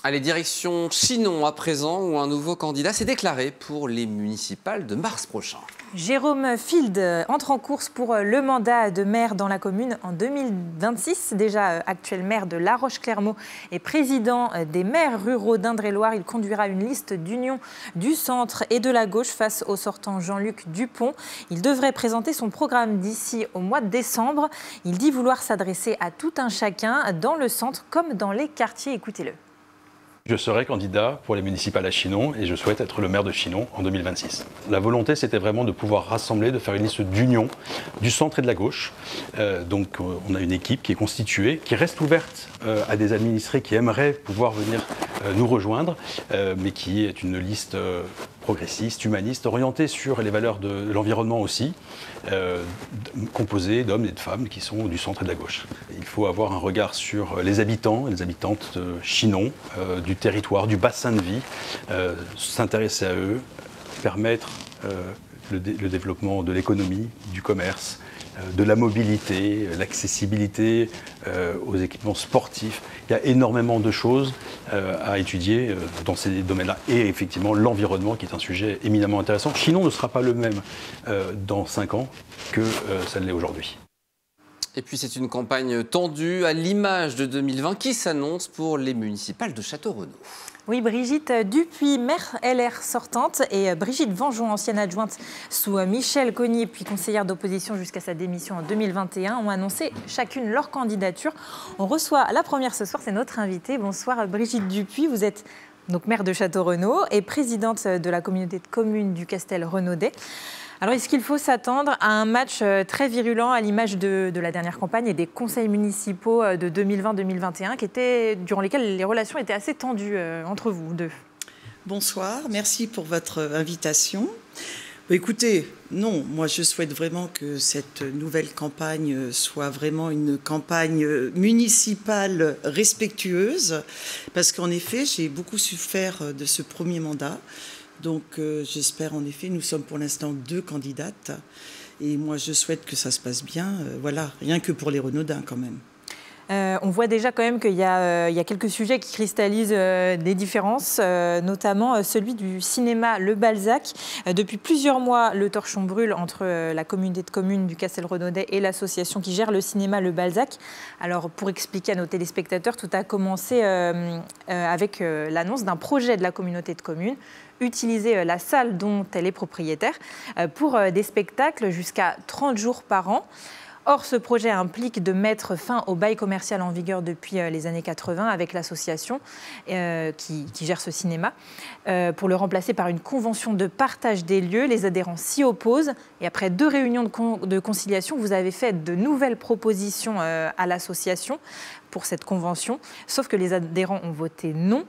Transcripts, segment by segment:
Allez, direction Chinon à présent, où un nouveau candidat s'est déclaré pour les municipales de mars prochain. Jérôme Field entre en course pour le mandat de maire dans la commune en 2026. Déjà actuel maire de La Roche-Clermault et président des maires ruraux d'Indre-et-Loire, il conduira une liste d'union du centre et de la gauche face au sortant Jean-Luc Dupont. Il devrait présenter son programme d'ici au mois de décembre. Il dit vouloir s'adresser à tout un chacun dans le centre comme dans les quartiers. Écoutez-le. Je serai candidat pour les municipales à Chinon et je souhaite être le maire de Chinon en 2026. La volonté, c'était vraiment de pouvoir rassembler, de faire une liste d'union du centre et de la gauche. Donc on a une équipe qui est constituée, qui reste ouverte à des administrés qui aimeraient pouvoir venir nous rejoindre, mais qui est une liste progressiste, humaniste, orientée sur les valeurs de l'environnement aussi, composée d'hommes et de femmes qui sont du centre et de la gauche. Il faut avoir un regard sur les habitants et les habitantes de Chinon, du territoire, du bassin de vie, s'intéresser à eux, permettre le développement de l'économie, du commerce, de la mobilité, l'accessibilité aux équipements sportifs. Il y a énormément de choses à étudier dans ces domaines-là. Et effectivement, l'environnement qui est un sujet éminemment intéressant. Chinon ne sera pas le même dans 5 ans que ça ne l'est aujourd'hui. Et puis c'est une campagne tendue à l'image de 2020 qui s'annonce pour les municipales de Château-Renaud. Oui, Brigitte Dupuis, maire LR sortante, et Brigitte Vengeon, ancienne adjointe sous Michel Cognier, puis conseillère d'opposition jusqu'à sa démission en 2021, ont annoncé chacune leur candidature. On reçoit la première ce soir, c'est notre invitée. Bonsoir Brigitte Dupuis, vous êtes donc maire de Château-Renaud et présidente de la communauté de communes du Castel-Renaudet. Alors, est-ce qu'il faut s'attendre à un match très virulent à l'image de la dernière campagne et des conseils municipaux de 2020-2021 durant lesquels les relations étaient assez tendues entre vous deux? Bonsoir, merci pour votre invitation. Écoutez, non, moi je souhaite vraiment que cette nouvelle campagne soit vraiment une campagne municipale respectueuse, parce qu'en effet, j'ai beaucoup souffert de ce premier mandat. Donc j'espère en effet, nous sommes pour l'instant 2 candidates et moi je souhaite que ça se passe bien, voilà, rien que pour les Renaudins quand même. On voit déjà quand même qu'il y a quelques sujets qui cristallisent des différences, notamment celui du cinéma Le Balzac. Depuis plusieurs mois, le torchon brûle entre la communauté de communes du Castel-Renaudet et l'association qui gère le cinéma Le Balzac. Alors pour expliquer à nos téléspectateurs, tout a commencé avec l'annonce d'un projet de la communauté de communes, utiliser la salle dont elle est propriétaire pour des spectacles jusqu'à 30 jours par an. Or, ce projet implique de mettre fin au bail commercial en vigueur depuis les années 80 avec l'association qui gère ce cinéma pour le remplacer par une convention de partage des lieux. Les adhérents s'y opposent et après 2 réunions de conciliation, vous avez fait de nouvelles propositions à l'association pour cette convention, sauf que les adhérents ont voté non.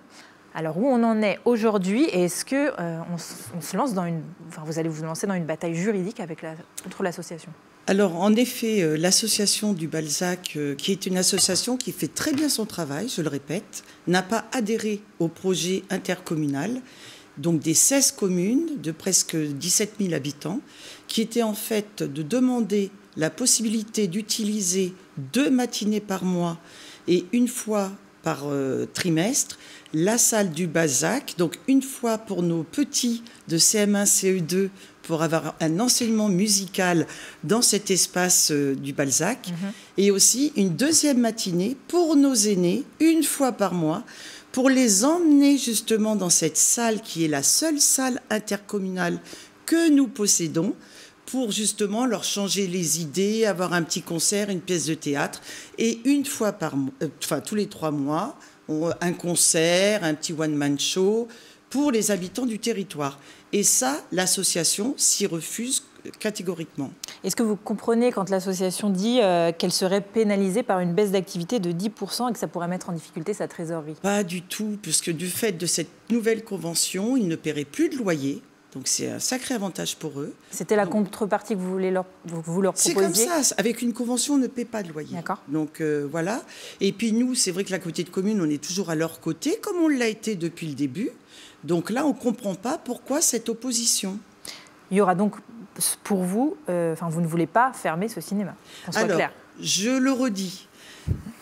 Alors, où on en est aujourd'hui et est-ce que on se lance dans vous allez vous lancer dans une bataille juridique contre l'association? Alors, en effet, l'association du Balzac, qui est une association qui fait très bien son travail, je le répète, n'a pas adhéré au projet intercommunal, donc des 16 communes de presque 17 000 habitants, qui était en fait de demander la possibilité d'utiliser 2 matinées par mois et 1 fois par trimestre la salle du Balzac, donc 1 fois pour nos petits de CM1, CE2, pour avoir un enseignement musical dans cet espace du Balzac, et aussi une 2e matinée pour nos aînés, 1 fois par mois, pour les emmener justement dans cette salle qui est la seule salle intercommunale que nous possédons, pour justement leur changer les idées, avoir un petit concert, une pièce de théâtre, et 1 fois tous les 3 mois, un concert, un petit one-man show pour les habitants du territoire. Et ça, l'association s'y refuse catégoriquement. Est-ce que vous comprenez quand l'association dit qu'elle serait pénalisée par une baisse d'activité de 10% et que ça pourrait mettre en difficulté sa trésorerie? Pas du tout, puisque du fait de cette nouvelle convention, ils ne paieraient plus de loyer. Donc c'est un sacré avantage pour eux. C'était la contrepartie que vous leur proposiez? C'est comme ça, avec une convention, on ne paie pas de loyer. D'accord. Donc voilà. Et puis nous, c'est vrai que la communauté de communes, on est toujours à leur côté, comme on l'a été depuis le début. Donc là, on ne comprend pas pourquoi cette opposition. Il y aura donc, pour vous, vous ne voulez pas fermer ce cinéma, qu'on soit clair. Je le redis,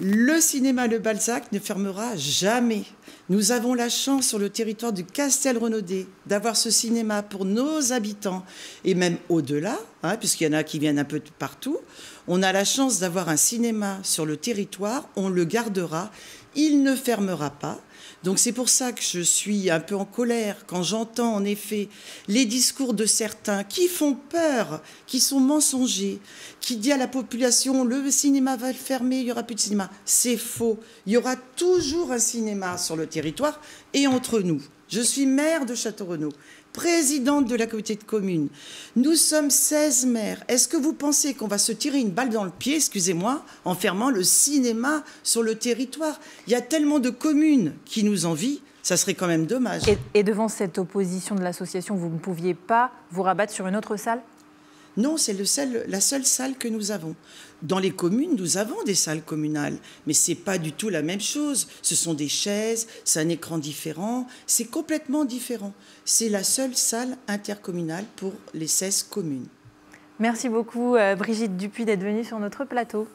Le cinéma Le Balzac ne fermera jamais. Nous avons la chance sur le territoire du Castel-Renaudet d'avoir ce cinéma pour nos habitants et même au-delà, puisqu'il y en a qui viennent un peu de partout. On a la chance d'avoir un cinéma sur le territoire, on le gardera, il ne fermera pas. Donc c'est pour ça que je suis un peu en colère quand j'entends en effet les discours de certains qui font peur, qui sont mensongers, qui disent à la population le cinéma va le fermer, il n'y aura plus de cinéma. C'est faux. Il y aura toujours un cinéma sur le territoire et entre nous. Je suis maire de Châteaurenaud, présidente de la communauté de communes. Nous sommes 16 maires. Est-ce que vous pensez qu'on va se tirer une balle dans le pied, excusez-moi, en fermant le cinéma sur le territoire? Il y a tellement de communes qui nous envient, ça serait quand même dommage. Et devant cette opposition de l'association, vous ne pouviez pas vous rabattre sur une autre salle? Non, c'est la seule salle que nous avons. Dans les communes, nous avons des salles communales, mais ce n'est pas du tout la même chose. Ce sont des chaises, c'est un écran différent, c'est complètement différent. C'est la seule salle intercommunale pour les 16 communes. Merci beaucoup Brigitte Dupuis d'être venue sur notre plateau.